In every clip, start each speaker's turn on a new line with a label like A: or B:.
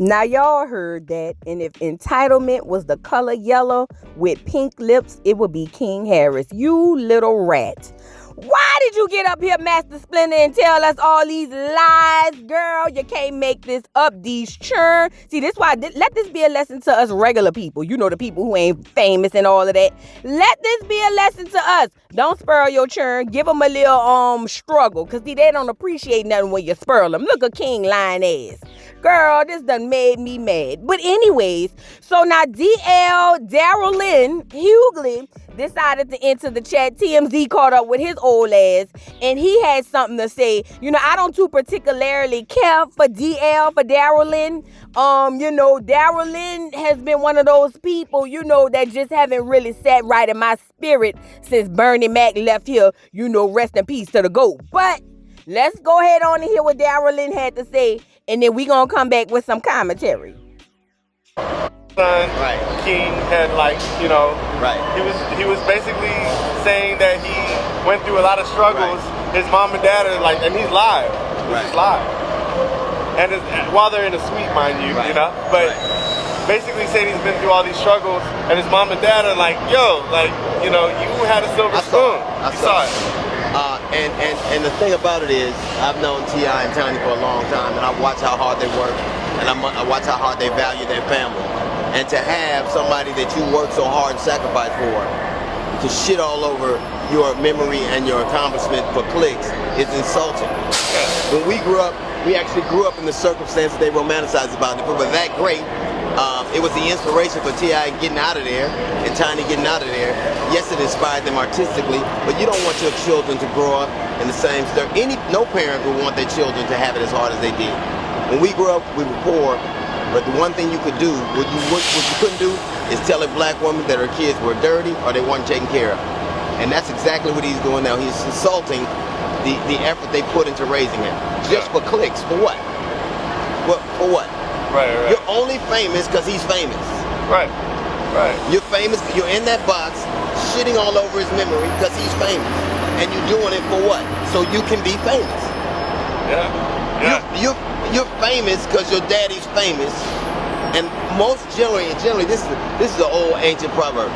A: Now y'all heard that, and if entitlement was the color yellow with pink lips, it would be King Harris. You little rat. Why did you get up here, Master Splinter, and tell us all these lies? Girl, you can't make this up, these churn. See, this why, let this be a lesson to us regular people. You know, the people who ain't famous and all of that. Let this be a lesson to us. Don't spurl your churn. Give them a little struggle. Because, see, they don't appreciate nothing when you spurl them. Look at King lying ass. Girl, this done made me mad. But anyways, so now Daryl Lynn Hughley decided to enter the chat. TMZ caught up with his old ass, and he had something to say. You know, I don't too particularly care for Daryl Lynn. Daryl Lynn has been one of those people, that just haven't really sat right in my spirit since Bernie Mac left here, rest in peace to the GOAT. But let's go ahead on and hear what Daryl Lynn had to say, and then we gonna come back with some commentary.
B: Right. King had right. He was basically saying that he went through a lot of struggles. Right. His mom and dad are and he's live. He's live. And while they're in a suite, mind you, but basically saying he's been through all these struggles, and his mom and dad are you had a silver spoon. I saw it.
C: And the thing about it is, I've known T.I. and Tiny for a long time, and I watch how hard they work, and I watch how hard they value their family. And to have somebody that you work so hard and sacrifice for to shit all over your memory and your accomplishment for clicks is insulting. When we grew up, we actually grew up in the circumstances they romanticized about it. If it was that great, it was the inspiration for T.I. getting out of there and Tiny getting out of there. Yes, it inspired them artistically, but you don't want your children to grow up in the same stuff. No parent would want their children to have it as hard as they did. When we grew up, we were poor, but the one thing you could do, what you couldn't do, is tell a black woman that her kids were dirty or they weren't taken care of. And that's exactly what he's doing now. He's insulting the effort they put into raising him. Just for clicks. For what? For what?
B: Right.
C: You're only famous because he's famous. Right. You're famous, you're in that box, shitting all over his memory because he's famous. And you're doing it for what? So you can be famous.
B: Yeah.
C: You're famous because your daddy's famous. And most generally, this is an old ancient proverb.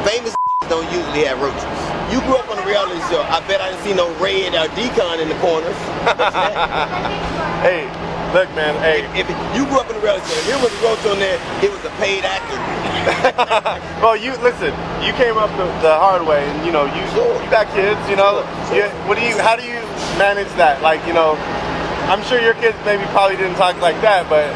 C: Famous don't usually have roaches. You grew up on a reality show. I bet I didn't see no Red or Decon in the corners.
B: Hey, look, man. Hey,
C: if you grew up in a reality show, here was a roach on there. It was a paid actor.
B: Well, listen. You came up the hard way, and you got kids. How do you manage that? I'm sure your kids probably didn't talk like that, but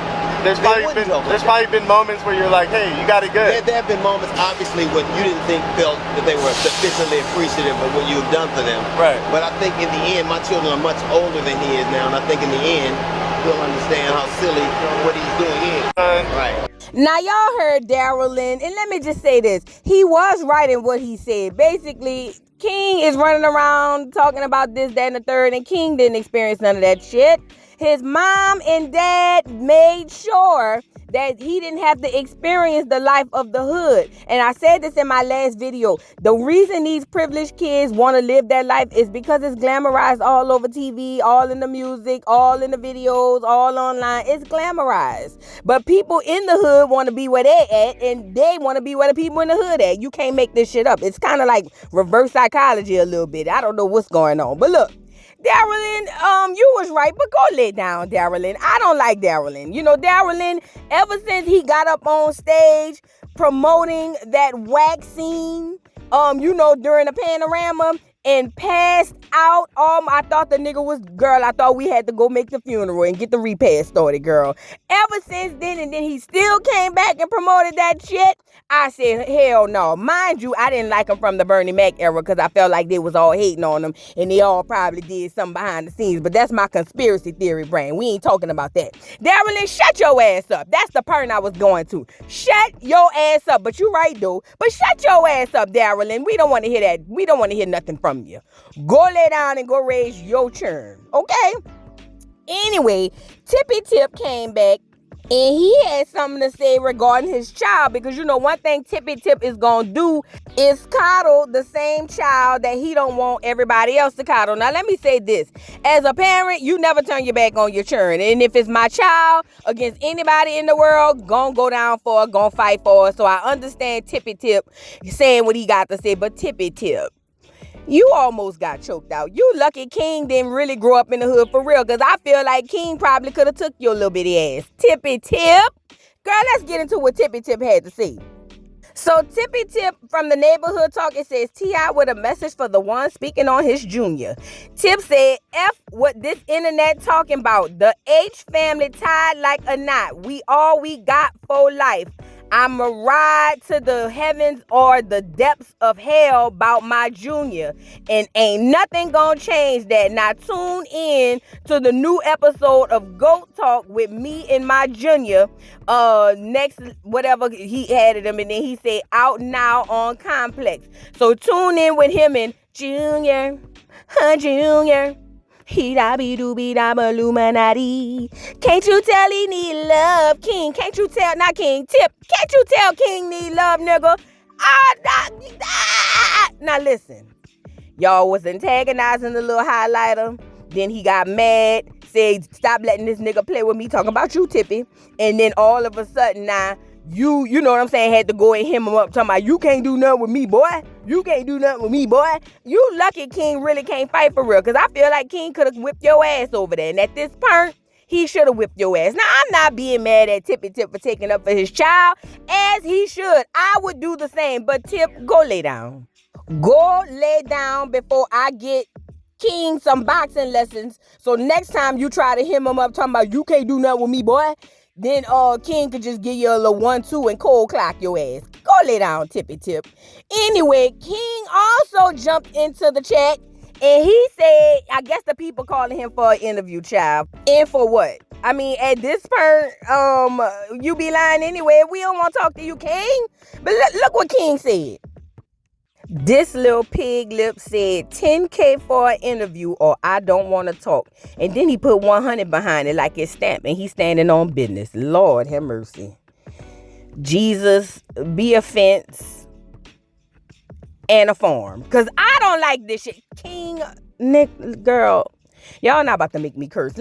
B: there's probably been moments where you're like, hey, you got it good.
C: There have been moments, obviously, when you didn't felt that they were sufficiently appreciative of what you've done for them.
B: Right.
C: But I think in the end, my children are much older than he is now, and I think in the end, he'll understand how silly what he's doing is. Right.
A: Now, y'all heard Daryl Lynn, and let me just say this. He was right in what he said. Basically, King is running around talking about this, that, and the third, and King didn't experience none of that shit. His mom and dad made sure that he didn't have to experience the life of the hood. And I said this in my last video. The reason these privileged kids want to live their life is because it's glamorized all over TV, all in the music, all in the videos, all online. It's glamorized. But people in the hood want to be where they at, and they want to be where the people in the hood at. You can't make this shit up. It's kind of like reverse psychology a little bit. I don't know what's going on. But look, Daryl Lynn, you was right, but go lay down, Daryl Lynn. I don't like Daryl Lynn. Daryl Lynn, ever since he got up on stage promoting that vaccine, during the panorama and passed out, I thought the nigga was, girl, I thought we had to go make the funeral and get the repast started, girl. Ever since then, and then he still came back and promoted that shit, I said, hell no. Mind you, I didn't like him from the Bernie Mac era because I felt like they was all hating on him and they all probably did something behind the scenes, but that's my conspiracy theory brain. We ain't talking about that. Daryl Lynn, shut your ass up. That's the part I was going to. Shut your ass up. But you right, though. But shut your ass up, Daryl Lynn. We don't want to hear that. We don't want to hear nothing from you. Go lay down and go raise your churn. Okay? Anyway, Tippy Tip came back And he had something to say regarding his child, because you know one thing Tippy Tip is gonna do is coddle the same child that he don't want everybody else to coddle. Now let me say this. As a parent, you never turn your back on your children. And if it's my child against anybody in the world, gonna go down for it, gonna fight for it. So I understand Tippy Tip saying what he got to say, but Tippy Tip, you almost got choked out. You lucky King didn't really grow up in the hood for real, because I feel like King probably could have took your little bitty ass. Tippy Tip. Girl, let's get into what Tippy Tip had to say. So Tippy Tip from the Neighborhood Talk, it says, T.I. with a message for the one speaking on his junior. Tip said, F what this internet talking about. The H family tied like a knot. We all we got for life. I'ma ride to the heavens or the depths of hell about my junior. And ain't nothing gonna change that. Now tune in to the new episode of Goat Talk with me and my junior. Next, whatever he added him, and then he said out now on Complex. So tune in with him and Junior. Junior. He da be do be da Illuminati. Can't you tell he need love, King? Can't you tell, not King, Tip? Can't you tell King need love, nigga? Now listen, y'all was antagonizing the little highlighter. Then he got mad, said stop letting this nigga play with me, talking about you, Tippy. And then all of a sudden now, you know what I'm saying, had to go and hem him up, talking about you can't do nothing with me, boy. You can't do nothing with me, boy. You lucky King really can't fight for real, because I feel like King could have whipped your ass over there. And at this point, he should have whipped your ass. Now, I'm not being mad at Tippy Tip for taking up for his child, as he should. I would do the same, but Tip, go lay down. Go lay down before I get King some boxing lessons. So next time you try to hem him up talking about you can't do nothing with me, boy, then King could just give you a little 1-2 and cold clock your ass. Go lay down, Tippy Tip. Anyway, King also jumped into the chat and he said, I guess the people calling him for an interview, child. And for what? I mean, at this point, you be lying anyway. We don't want to talk to you, King. But look what King said. This little pig lip said 10K for an interview or I don't want to talk. And then he put 100 behind it like it's stamped and he's standing on business. Lord have mercy. Jesus be a fence and a farm. Because I don't like this shit. King, Nick, girl. Y'all not about to make me curse.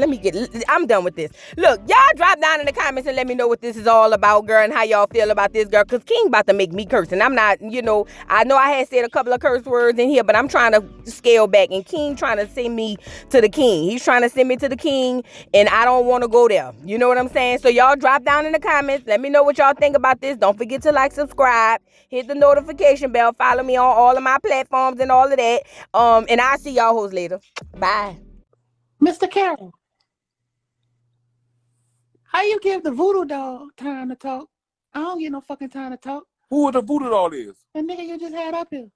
A: I'm done with this. Look, y'all drop down in the comments and let me know what this is all about, girl, and how y'all feel about this, girl, because King about to make me curse. And I'm not, I know I had said a couple of curse words in here, but I'm trying to scale back. And King trying to send me to the King. He's trying to send me to the King, and I don't want to go there. You know what I'm saying? So y'all drop down in the comments. Let me know what y'all think about this. Don't forget to like, subscribe, hit the notification bell, follow me on all of my platforms and all of that. And I'll see y'all hoes later. Bye.
D: Mr. Carroll, how you give the voodoo doll time to talk? I don't get no fucking time to talk.
E: Who the voodoo doll is?
D: The nigga you just had up here.